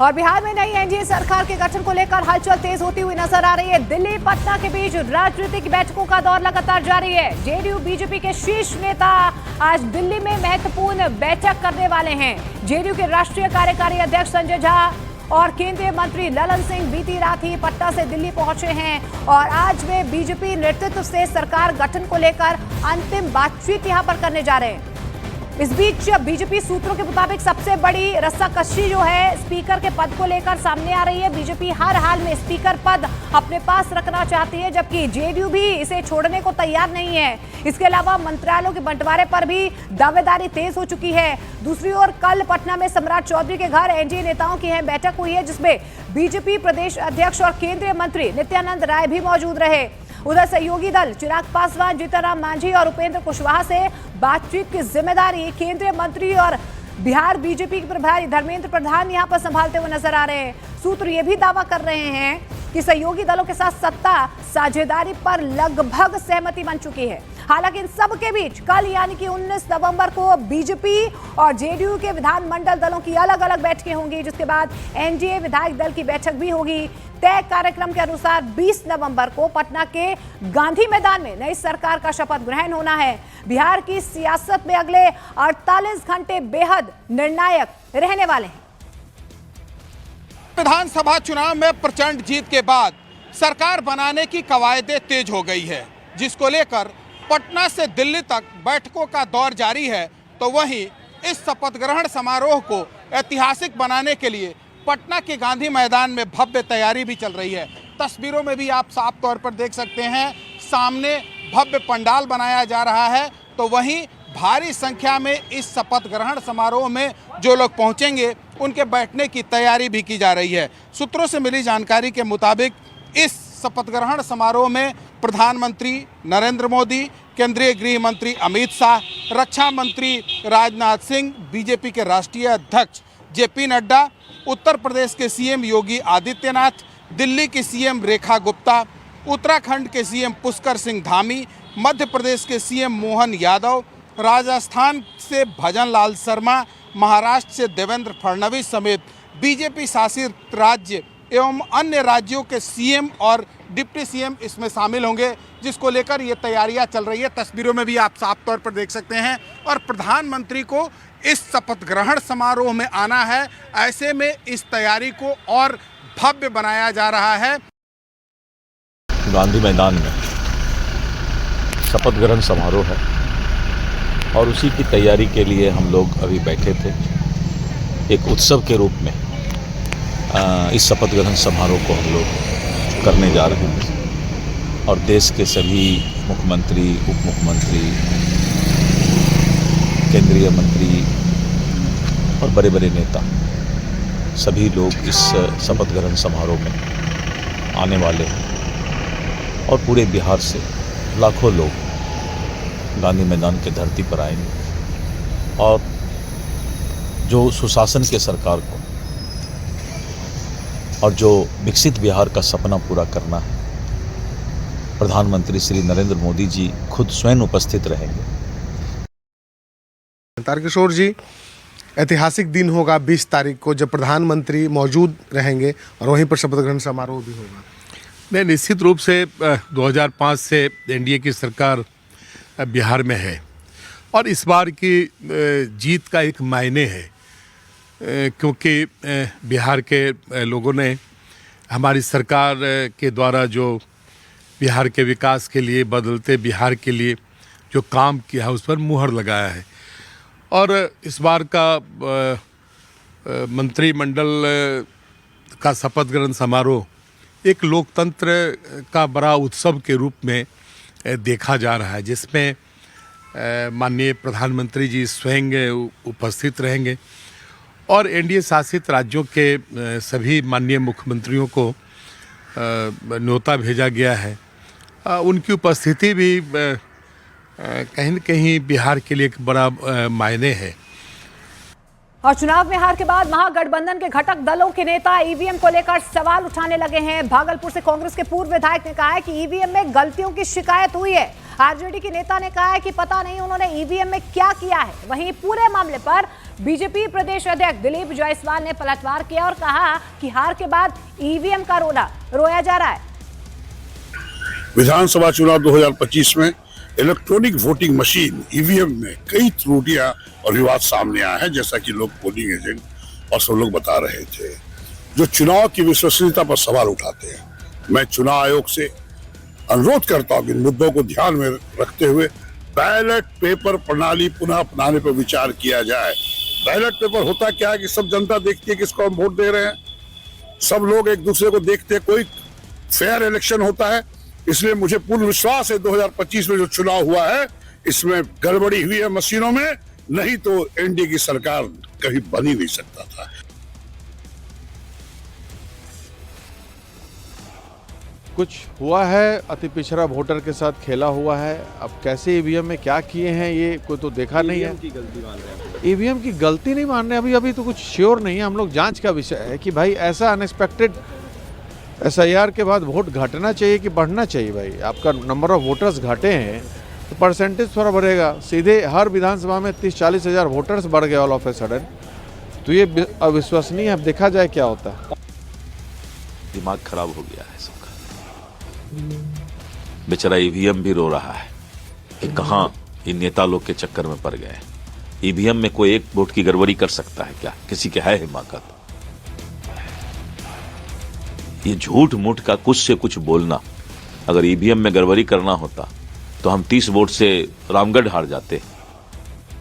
और बिहार में नई एनडीए सरकार के गठन को लेकर हलचल तेज होती हुई नजर आ रही है। दिल्ली पटना के बीच राजनीतिक बैठकों का दौर लगातार जारी है। जेडीयू बीजेपी के शीर्ष नेता आज दिल्ली में महत्वपूर्ण बैठक करने वाले हैं। जेडीयू के राष्ट्रीय कार्यकारी अध्यक्ष संजय झा और केंद्रीय मंत्री ललन सिंह बीती रात ही पटना से दिल्ली पहुंचे हैं और आज वे बीजेपी नेतृत्व से सरकार गठन को लेकर अंतिम बातचीत यहां पर करने जा रहे हैं। इस बीच बीजेपी सूत्रों के मुताबिक सबसे बड़ी रस्साकशी जो है स्पीकर के पद को लेकर सामने आ रही है। बीजेपी हर हाल में स्पीकर पद अपने पास रखना चाहती है, जबकि जेडीयू भी इसे छोड़ने को तैयार नहीं है। इसके अलावा मंत्रालयों के बंटवारे पर भी दावेदारी तेज हो चुकी है। दूसरी ओर कल पटना में सम्राट चौधरी के घर एनडीए नेताओं की बैठक हुई है, जिसमें बीजेपी प्रदेश अध्यक्ष और केंद्रीय मंत्री नित्यानंद राय भी मौजूद रहे। उधर सहयोगी दल चिराग पासवान, जीतनराम मांझी और उपेंद्र कुशवाहा से बातचीत की जिम्मेदारी केंद्रीय मंत्री और बिहार बीजेपी के प्रभारी धर्मेंद्र प्रधान यहां पर संभालते हुए नजर आ रहे हैं। सूत्र ये भी दावा कर रहे हैं कि सहयोगी दलों के साथ सत्ता साझेदारी पर लगभग सहमति बन चुकी है। हालांकि इन सब के बीच कल यानी कि 19 नवंबर को बीजेपी और जेडीयू के विधानमंडल दलों की अलग अलग बैठकें होंगी, जिसके बाद एनडीए विधायक दल की बैठक भी होगी। तय कार्यक्रम के अनुसार 20 नवंबर को पटना के गांधी मैदान में नई सरकार का शपथ ग्रहण होना है। बिहार की सियासत में अगले 48 घंटे बेहद निर्णायक रहने वाले हैं। विधानसभा चुनाव में प्रचंड जीत के बाद सरकार बनाने की कवायदें तेज हो गई है, जिसको लेकर पटना से दिल्ली तक बैठकों का दौर जारी है। तो वहीं इस शपथ ग्रहण समारोह को ऐतिहासिक बनाने के लिए पटना के गांधी मैदान में भव्य तैयारी भी चल रही है। तस्वीरों में भी आप साफ तौर पर देख सकते हैं, सामने भव्य पंडाल बनाया जा रहा है। तो वहीं भारी संख्या में इस शपथ ग्रहण समारोह में जो लोग पहुंचेंगे उनके बैठने की तैयारी भी की जा रही है। सूत्रों से मिली जानकारी के मुताबिक इस शपथ ग्रहण समारोह में प्रधानमंत्री नरेंद्र मोदी, केंद्रीय गृह मंत्री अमित शाह, रक्षा मंत्री राजनाथ सिंह, बीजेपी के राष्ट्रीय अध्यक्ष जेपी नड्डा, उत्तर प्रदेश के सीएम योगी आदित्यनाथ, दिल्ली की सीएम रेखा गुप्ता, उत्तराखंड के सीएम पुष्कर सिंह धामी, मध्य प्रदेश के सीएम मोहन यादव, राजस्थान से भजन लाल शर्मा, महाराष्ट्र से देवेंद्र फडणवीस समेत बीजेपी शासित राज्य एवं अन्य राज्यों के सीएम और डिप्टी सीएम इसमें शामिल होंगे, जिसको लेकर ये तैयारियां चल रही है। तस्वीरों में भी आप साफ तौर पर देख सकते हैं। और प्रधानमंत्री को इस शपथ ग्रहण समारोह में आना है, ऐसे में इस तैयारी को और भव्य बनाया जा रहा है। गांधी मैदान में शपथ ग्रहण समारोह है और उसी की तैयारी के लिए हम लोग अभी बैठे थे। एक उत्सव के रूप में इस शपथ ग्रहण समारोह को हम लोग करने जा रहे हैं और देश के सभी मुख्यमंत्री, उप मुख्यमंत्री, केंद्रीय मंत्री और बड़े बड़े नेता सभी लोग इस शपथ ग्रहण समारोह में आने वाले हैं और पूरे बिहार से लाखों लोग गांधी मैदान की धरती पर आएंगे और जो सुशासन के सरकार को और जो विकसित बिहार का सपना पूरा करना है, प्रधानमंत्री श्री नरेंद्र मोदी जी खुद स्वयं उपस्थित रहेंगे। तारकिशोर जी, ऐतिहासिक दिन होगा 20 तारीख को जब प्रधानमंत्री मौजूद रहेंगे और वहीं पर शपथ ग्रहण समारोह भी होगा। नहीं, निश्चित रूप से 2005 से एनडीए की सरकार बिहार में है और इस बार की जीत का एक मायने है, क्योंकि बिहार के लोगों ने हमारी सरकार के द्वारा जो बिहार के विकास के लिए, बदलते बिहार के लिए जो काम किया है उस पर मुहर लगाया है। और इस बार का मंत्रिमंडल का शपथ ग्रहण समारोह एक लोकतंत्र का बड़ा उत्सव के रूप में देखा जा रहा है, जिसमें माननीय प्रधानमंत्री जी स्वयं उपस्थित रहेंगे और एनडीए शासित राज्यों के सभी माननीय मुख्यमंत्रियों को न्योता भेजा गया है। उनकी उपस्थिति भी कहीं न कहीं बिहार के लिए एक बड़ा मायने है। और चुनाव में हार के बाद महागठबंधन के घटक दलों के नेता ईवीएम को लेकर सवाल उठाने लगे हैं। भागलपुर से कांग्रेस के पूर्व विधायक ने कहा है कि ईवीएम में गलतियों की शिकायत हुई है। आरजेडी के नेता ने कहा है कि पता नहीं उन्होंने ईवीएम में क्या किया है। वहीं पूरे मामले पर बीजेपी प्रदेश अध्यक्ष दिलीप जायसवाल ने पलटवार किया और कहा कि हार के बाद ईवीएम का रोया जा रहा है। विधानसभा चुनाव 2025 में इलेक्ट्रॉनिक वोटिंग मशीन ईवीएम में कई त्रुटियां और विवाद सामने आए हैं, जैसा कि लोग पोलिंग एजेंट और सब लोग बता रहे थे, जो चुनाव की विश्वसनीयता पर सवाल उठाते हैं। मैं चुनाव आयोग से अनुरोध करता हूं कि इन मुद्दों को ध्यान में रखते हुए बैलेट पेपर प्रणाली पुनः अपनाने पर विचार किया जाए। बैलेट पेपर होता क्या है कि सब जनता देखती है किसको हम वोट दे रहे हैं, सब लोग एक दूसरे को देखते हैं, कोई फेयर इलेक्शन होता है। इसलिए मुझे पूर्ण विश्वास है 2025 में जो चुनाव हुआ है इसमें गड़बड़ी हुई है मशीनों में, नहीं तो एनडीए की सरकार कभी बन ही नहीं सकता था। कुछ हुआ है, अति पिछड़ा वोटर के साथ खेला हुआ है। अब कैसे ईवीएम में क्या किए हैं ये कोई तो देखा नहीं है। ईवीएम की गलती नहीं मान रहे अभी तो कुछ श्योर नहीं है। हम लोग जांच का विषय है कि भाई ऐसा अनएक्सपेक्टेड एसआईआर के बाद वोट घटना चाहिए कि बढ़ना चाहिए। भाई आपका नंबर ऑफ वोटर्स घटे हैं तो परसेंटेज थोड़ा बढ़ेगा। सीधे हर विधानसभा में 30-40 हज़ार वोटर्स बढ़ गए ऑल ऑफ ए सडन, तो ये अविश्वसनीय है। अब देखा जाए क्या होता है। दिमाग खराब हो गया है सबका। बेचारा ईवीएम भी रो रहा है कि कहां इन नेता लोग के चक्कर में पड़ गए। ईवीएम में कोई एक वोट की गड़बड़ी कर सकता है क्या? किसी के है हिम्मत? ये झूठ मूठ का कुछ से कुछ बोलना। अगर ईवीएम में गड़बड़ी करना होता तो हम 30 वोट से रामगढ़ हार जाते।